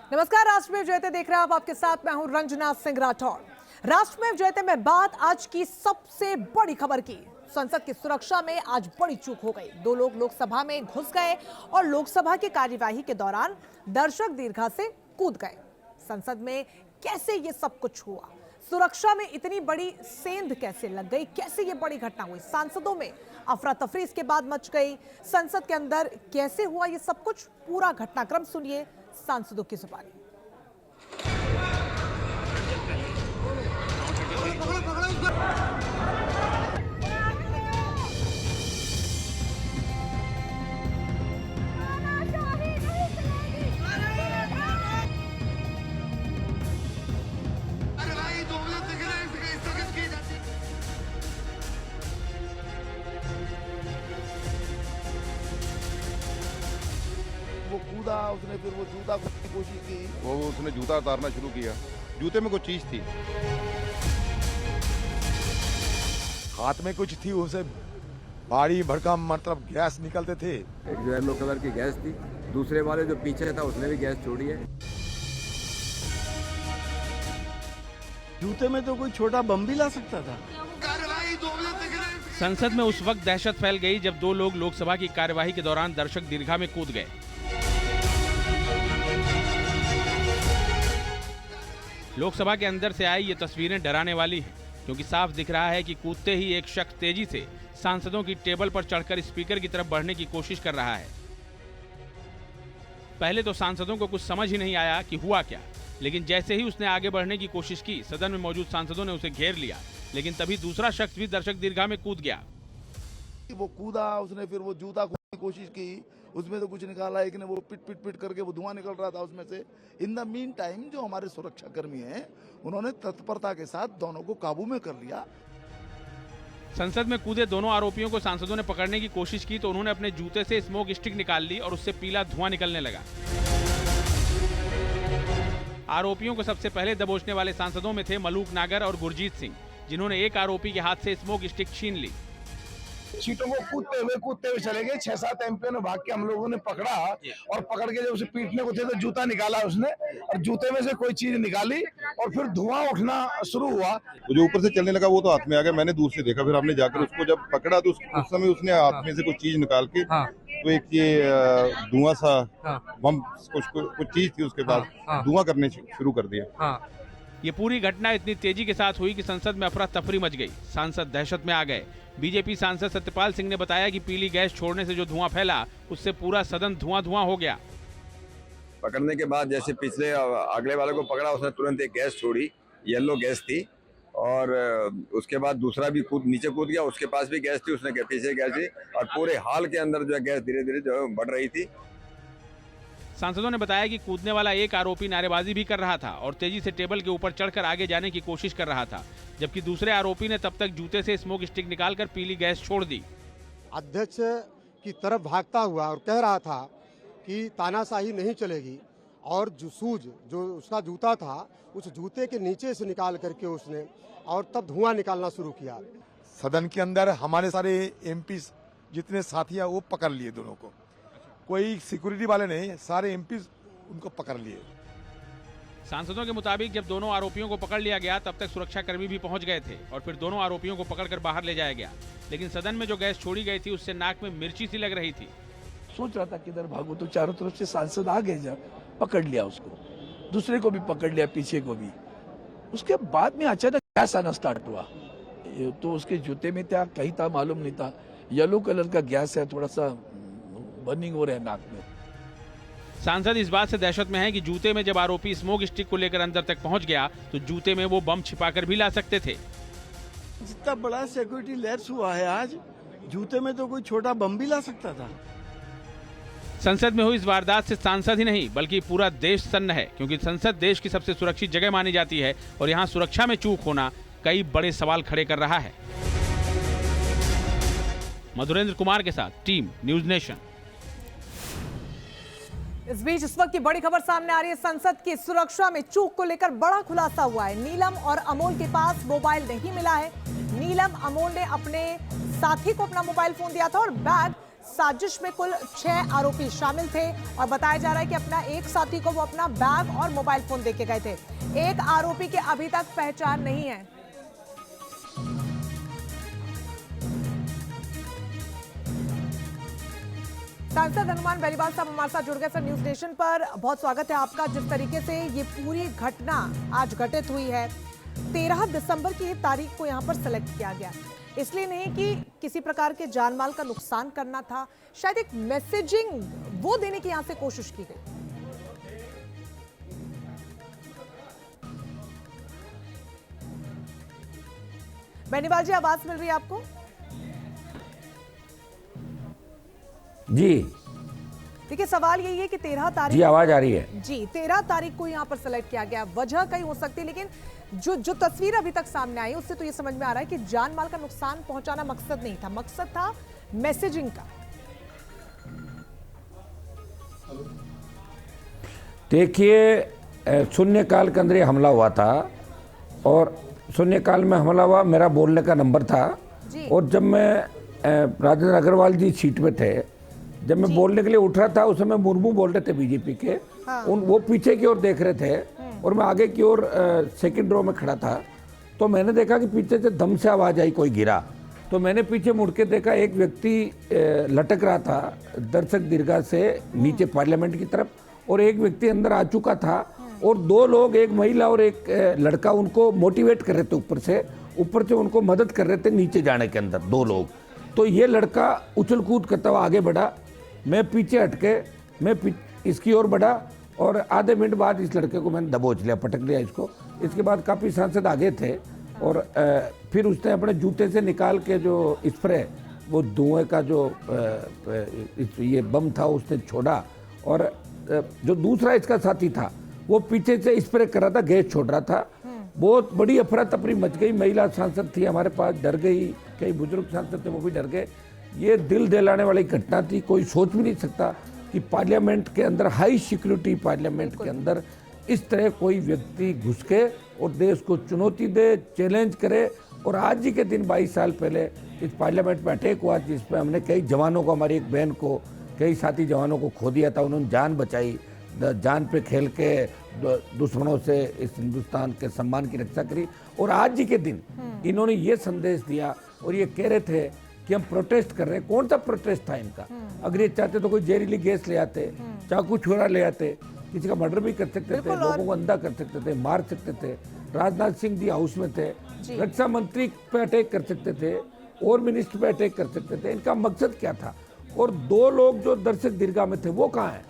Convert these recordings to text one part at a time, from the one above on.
नमस्कार, राष्ट्रमेव जयते देख रहे हैं आप। आपके साथ मैं हूं रंजना सिंह राठौर। राष्ट्रमेव जयते में बात आज की सबसे बड़ी खबर की। संसद की सुरक्षा में आज बड़ी चूक हो गई। 2 लोग लोकसभा में घुस गए और लोकसभा की कार्यवाही के दौरान दर्शक दीर्घा से कूद गए। संसद में कैसे ये सब कुछ हुआ, सुरक्षा में इतनी बड़ी सेंध कैसे लग गई, कैसे ये बड़ी घटना हुई, सांसदों में अफरा तफरी इसके बाद मच गई, संसद के अंदर कैसे हुआ ये सब कुछ, पूरा घटनाक्रम सुनिए सांसदों की जुबानी। वो कूदा, उसने फिर वो जूता खोलने की कोशिश की। वो उसने जूता उतारना शुरू किया। जूते में कुछ चीज थी, हाथ में कुछ थी, उसे भारी भड़कम मतलब गैस निकलते थे। एक जो येलो कलर की गैस थी, दूसरे वाले जो पीछे था उसने भी गैस छोड़ी है। जूते में तो कोई छोटा बम भी ला सकता था। संसद में उस वक्त दहशत फैल गई जब 2 लोग लोकसभा की कार्यवाही के दौरान दर्शक दीर्घा में कूद गए। लोकसभा के अंदर से आई ये तस्वीरें डराने वाली हैं, क्योंकि साफ दिख रहा है कि कूदते ही एक शख्स तेजी से सांसदों की टेबल पर चढ़कर स्पीकर की तरफ बढ़ने की कोशिश कर रहा है। पहले तो सांसदों को कुछ समझ ही नहीं आया कि हुआ क्या, लेकिन जैसे ही उसने आगे बढ़ने की कोशिश की, सदन में मौजूद सांसदों ने उसे घेर लिया। लेकिन तभी दूसरा शख्स भी दर्शक दीर्घा में कूद गया। वो कूदा, उसने फिर वो जूता खोलने की कोशिश की, उसमें तो कुछ निकाला। एक ने वो पिट करके वो धुआं निकल रहा था उसमें से। इन द मीन टाइम जो हमारे सुरक्षा कर्मी हैं, उन्होंने तत्परता के साथ दोनों को काबू में कर लिया। संसद में कूदे दोनों आरोपियों को सांसदों ने पकड़ने की कोशिश की तो उन्होंने अपने जूते से स्मोक स्टिक निकाल ली और उससे पीला धुआं निकलने लगा। आरोपियों को सबसे पहले दबोचने वाले सांसदों में थे मलूक नागर और गुरजीत सिंह, जिन्होंने एक आरोपी के हाथ से स्मोक स्टिक छीन ली। सीटों को कूदते हुए चले गए। 6-7 एमपी ने भाग के हम लोगों ने पकड़ा और पकड़ के जब उसे पीटने को थे तो जूता निकाला उसने और जूते में से कोई चीज निकाली और फिर धुआं उठना शुरू हुआ। वो जो ऊपर से चलने लगा वो तो हाथ में आ गया। मैंने दूर से देखा, फिर हमने जाकर उसको जब पकड़ा तो उस समय उसने हाथ में से कुछ चीज निकाल के तो एक ये धुआं सा बम कुछ चीज थी, उसके बाद धुआं करने शुरू कर दिया। ये पूरी घटना इतनी तेजी के साथ हुई कि संसद में अफरा तफरी मच गई। सांसद दहशत में आ गए। बीजेपी सांसद सत्यपाल सिंह ने बताया कि पीली गैस छोड़ने से जो धुआं फैला, उससे पूरा सदन धुआं हो गया। पकड़ने के बाद जैसे पिछले अगले वाले को पकड़ा, उसने तुरंत एक गैस छोड़ी, येलो गैस थी। और उसके बाद दूसरा भी नीचे कूद गया, उसके पास भी गैस थी, उसने पीछे गैस थी और पूरे हॉल के अंदर जो है गैस धीरे धीरे जो बढ़ रही थी। सांसदों ने बताया कि कूदने वाला एक आरोपी नारेबाजी भी कर रहा था और तेजी से टेबल के ऊपर चढ़कर आगे जाने की कोशिश कर रहा था, जबकि दूसरे आरोपी ने तब तक जूते से स्मोक स्टिक निकालकर पीली गैस छोड़ दी। अध्यक्ष की तरफ भागता हुआ और कह रहा था कि तानाशाही नहीं चलेगी और जो उसका जूता था, उस जूते के नीचे से निकाल करके उसने और तब धुआं निकालना शुरू किया। सदन के अंदर हमारे सारे एमपी जितने साथी हैं वो पकड़ लिए दोनों को, कोई सिक्योरिटी वाले नहीं, सारे एमपी उनको पकड़ लिए। सांसदों के मुताबिक जब दोनों आरोपियों को पकड़ लिया गया तब तक सुरक्षा कर्मी भी पहुंच गए थे और फिर दोनों आरोपियों को पकड़कर बाहर ले जाया गया। लेकिन सदन में जो गैस छोड़ी गई थी उससे नाक में मिर्ची सी लग रही थी। सोच रहा था किधर भागो तो चारों तरफ से सांसद आ गए, जब पकड़ लिया उसको, दूसरे को भी पकड़ लिया, पीछे को भी। उसके बाद में अचानक गैस आना स्टार्ट हुआ, तो उसके जूते में था, कहीं था मालूम नहीं था। येलो कलर का गैस है, थोड़ा सा बर्निंग हो रहा है नाक में। सांसद इस बात से दहशत में है कि जूते में जब आरोपी स्मोक स्टिक को लेकर अंदर तक पहुंच गया तो जूते में वो बम छिपाकर भी ला सकते थे। जितना बड़ा सिक्योरिटी लैप्स हुआ है आज, जूते में तो कोई छोटा बम भी ला सकता था। संसद में हुई इस वारदात से सांसद ही नहीं बल्कि पूरा देश सन्न है, क्योंकि संसद देश की सबसे सुरक्षित जगह मानी जाती है और यहाँ सुरक्षा में चूक होना कई बड़े सवाल खड़े कर रहा है। मधुरेंद्र कुमार के साथ टीम न्यूज नेशन। इस बीच इस वक्त की बड़ी खबर सामने आ रही है। संसद की सुरक्षा में चूक को लेकर बड़ा खुलासा हुआ है। नीलम और अमोल के पास मोबाइल नहीं मिला है। नीलम अमोल ने अपने साथी को अपना मोबाइल फोन दिया था और बैग साजिश में कुल 6 आरोपी शामिल थे और बताया जा रहा है कि अपना एक साथी को वो अपना बैग और मोबाइल फोन देके गए थे। एक आरोपी की अभी तक पहचान नहीं है। सांसद हनुमान बेनीवाल साहब हमारे साथ जुड़ गए सर न्यूज नेशन पर। बहुत स्वागत है आपका। जिस तरीके से ये पूरी घटना आज घटित हुई है, 13 दिसंबर की तारीख को यहाँ पर सेलेक्ट किया गया, इसलिए नहीं कि किसी प्रकार के जान माल का नुकसान करना था, शायद एक मैसेजिंग वो देने की यहां से कोशिश की गई। बेनीवाल जी, आवाज मिल रही है आपको? जी देखिए, सवाल यही है कि 13 तारीख जी आवाज आ रही है जी 13 तारीख को यहाँ पर सेलेक्ट किया गया। वजह कहीं हो सकती है, लेकिन जो तस्वीर अभी तक सामने आई उससे तो ये समझ में आ रहा है कि जान माल का नुकसान पहुंचाना मकसद नहीं था, मकसद था मैसेजिंग का। देखिए, शून्यकाल के अंदर ये हमला हुआ था और शून्यकाल में हमला हुआ, मेरा बोलने का नंबर था जी। और जब मैं राजेंद्र अग्रवाल जी सीट पे थे, जब मैं बोलने के लिए उठ रहा था उस समय मुर्मू बोल रहे थे बीजेपी के। हाँ। वो पीछे की ओर देख रहे थे और मैं आगे की ओर सेकंड रो में खड़ा था। तो मैंने देखा कि पीछे से दम से आवाज आई, कोई गिरा। तो मैंने पीछे मुड़ के देखा, एक व्यक्ति लटक रहा था दर्शक दीर्घा से नीचे पार्लियामेंट की तरफ, और एक व्यक्ति अंदर आ चुका था और 2 लोग, एक महिला और एक लड़का, उनको मोटिवेट कर रहे थे ऊपर से उनको मदद कर रहे थे नीचे जाने के अंदर, 2 लोग। तो ये लड़का उछल कूद करता हुआ आगे बढ़ा, मैं पीछे हटके इसकी ओर बढ़ा और आधे मिनट बाद इस लड़के को मैंने दबोच लिया, पटक लिया इसको। इसके बाद काफ़ी सांसद आगे थे और फिर उसने अपने जूते से निकाल के जो स्प्रे, वो धुएं का जो ये बम था उसने छोड़ा, और जो दूसरा इसका साथी था वो पीछे से स्प्रे कर रहा था, गैस छोड़ रहा था। बहुत बड़ी अफरा तफरी मच गई। महिला सांसद थी हमारे पास, डर गई, कई बुजुर्ग सांसद थे वो भी डर गए। ये दिल दहलाने वाली घटना थी। कोई सोच भी नहीं सकता कि पार्लियामेंट के अंदर, हाई सिक्योरिटी पार्लियामेंट के अंदर, इस तरह कोई व्यक्ति घुस के और देश को चुनौती दे, चैलेंज करे। और आज ही के दिन 22 साल पहले इस पार्लियामेंट में अटैक हुआ, जिसमें हमने कई जवानों को, हमारी एक बहन को, कई साथी जवानों को खो दिया था। उन्होंने जान बचाई, जान पे खेल के दुश्मनों से इस हिंदुस्तान के सम्मान की रक्षा करी। और आज ही के दिन इन्होंने ये संदेश दिया और ये कह रहे थे कि हम प्रोटेस्ट कर रहे हैं। कौन सा प्रोटेस्ट था इनका? अगर ये चाहते तो कोई जहरीली गैस ले आते, चाकू छुरा ले आते, किसी का मर्डर भी कर सकते थे, लोगों को अंधा कर सकते थे, मार सकते थे। राजनाथ सिंह जी हाउस में थे, रक्षा मंत्री पे अटैक कर सकते थे और मिनिस्टर पे अटैक कर सकते थे। इनका मकसद क्या था? और 2 लोग जो दर्शक दीर्घा में थे वो कहाँ हैं?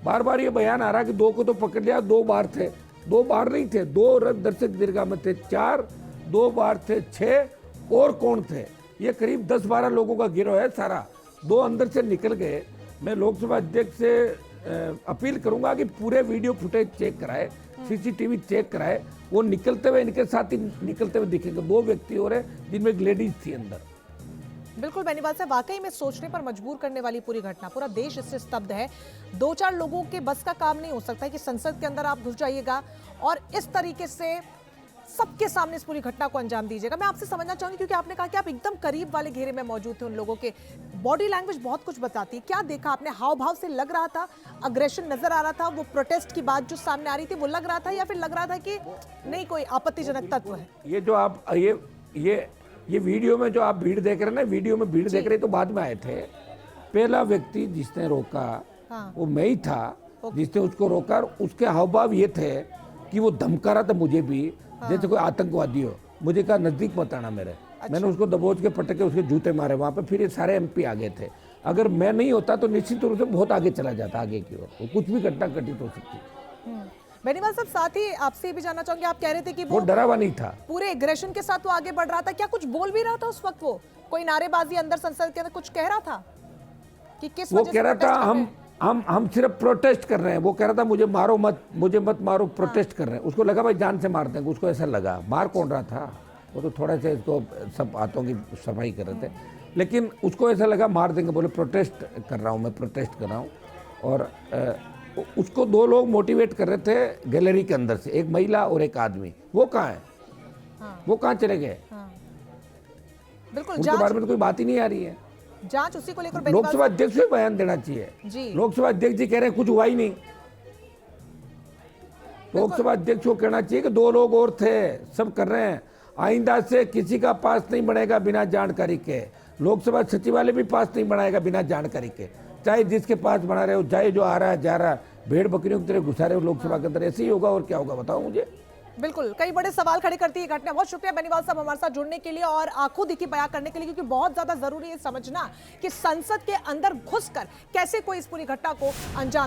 बार बार ये बयान आ रहा कि 2 को तो पकड़ लिया, 2 बार थे। 2 बार नहीं थे, 2 दर्शक दीर्घा में थे, 4, 2 बार थे, 6 और कौन थे? ये करीब 10-12 लोगों का गिरोह है सारा। 2 अंदर से निकल गए। मैं लोकसभा अध्यक्ष से अपील करूंगा कि पूरे वीडियो फुटेज चेक कराए, सीसीटीवी चेक कराए। वो निकलते हुए, इनके साथ ही निकलते हुए दिखेंगे। 2 व्यक्ति और है जिनमें एक लेडीज थी अंदर। बिल्कुल बेनीवाल साहब, वाकई में सोचने पर मजबूर करने वाली पूरी घटना। पूरा देश इससे स्तब्ध है। 2-4 लोगों के बस का काम नहीं हो सकता कि संसद के अंदर आप घुस जाइएगा और इस तरीके से सबके सामने इस पूरी घटना को अंजाम दीजिएगा। मैं आपसे समझना चाहूंगी, क्योंकि आपने कहा कि आप एकदम करीब वाले घेरे में मौजूद थे, उन लोगों के बॉडी लैंग्वेज बहुत कुछ बताती है। क्या देखा आपने? हाव भाव से लग रहा था अग्रेशन नजर आ रहा था? वो प्रोटेस्ट की बात जो सामने आ रही थी वो लग रहा था, या फिर लग रहा था कि नहीं कोई आपत्तिजनक तत्व है? ये जो आप ये वीडियो में जो आप भीड़ देख रहे हैं ना, वीडियो में भीड़ देख रहे तो बाद में आए थे। पहला व्यक्ति जिसने रोका वो मैं ही था, जिसने उसको रोका। उसके हाव भाव ये थे कि वो धमका रहा था मुझे भी, जैसे कोई आतंकवादी हो। मुझे कहा नजदीक मत आना मेरे। मैंने उसको दबोच के पटक के उसके जूते मारे वहां पे। फिर ये सारे एमपी आ गए थे। अगर मैं नहीं होता तो निश्चित रूप से बहुत आगे चला जाता, आगे की ओर। कुछ भी घटना घटित हो सकती। बेनीवाल साहब, साथ ही आपसे भी जानना चाहूंगे, आप कह रहे थे कि वो डरावा नहीं था, पूरे एग्रेशन के साथ वो आगे बढ़ रहा था। क्या कुछ बोल भी रहा था उस वक्त? वो कोई नारेबाजी अंदर संसद के अंदर कुछ कह रहा था कि किस वो वजह कह से रहा था protest हम सिर्फ प्रोटेस्ट कर रहे हैं। वो कह रहा था मुझे मारो मत, मुझे मत मारो, प्रोटेस्ट कर रहे हैं। उसको लगा भाई जान से मार देंगे, उसको ऐसा लगा। मार कौन रहा था? वो तो थोड़ा सा इसको सब हाथों की सफाई कर रहे थे, लेकिन उसको ऐसा लगा मार देंगे। बोले प्रोटेस्ट कर रहा हूँ, मैं प्रोटेस्ट कर रहा हूँ। और उसको 2 लोग मोटिवेट कर रहे थे गैलरी के अंदर से, एक महिला और एक आदमी। वो कहाँ है? वो कहाँ चले गए? बिल्कुल उनके बारे में तो कोई बात ही नहीं आ रही है। जांच उसी को लेकर बेनीवाल लोकसभा अध्यक्ष को बयान देना चाहिए जी। लोकसभा अध्यक्ष जी कह रहे हैं कुछ हुआ ही नहीं। लोकसभा अध्यक्ष को कहना चाहिए कि 2 लोग और थे, सब कर रहे हैं। आइंदा से किसी का पास नहीं बनेगा बिना जानकारी के। लोकसभा सचिवालय भी पास नहीं बनाएगा बिना जानकारी के, चाहे जिसके पास बना रहे हो, चाहे जो आ रहा है जा रहा है, भेड़ बकरियों की तरह घुसा रहे हो लोकसभा के अंदर। ऐसे ही होगा और क्या होगा बताओ मुझे। बिल्कुल, कई बड़े सवाल खड़े करती है घटना। बहुत शुक्रिया बेनीवाल साहब हमारे साथ जुड़ने के लिए और आंखों दिखी बयां करने के लिए, क्योंकि बहुत ज्यादा जरूरी है समझना कि संसद के अंदर घुसकर कैसे कोई इस पूरी घटना को अंजाम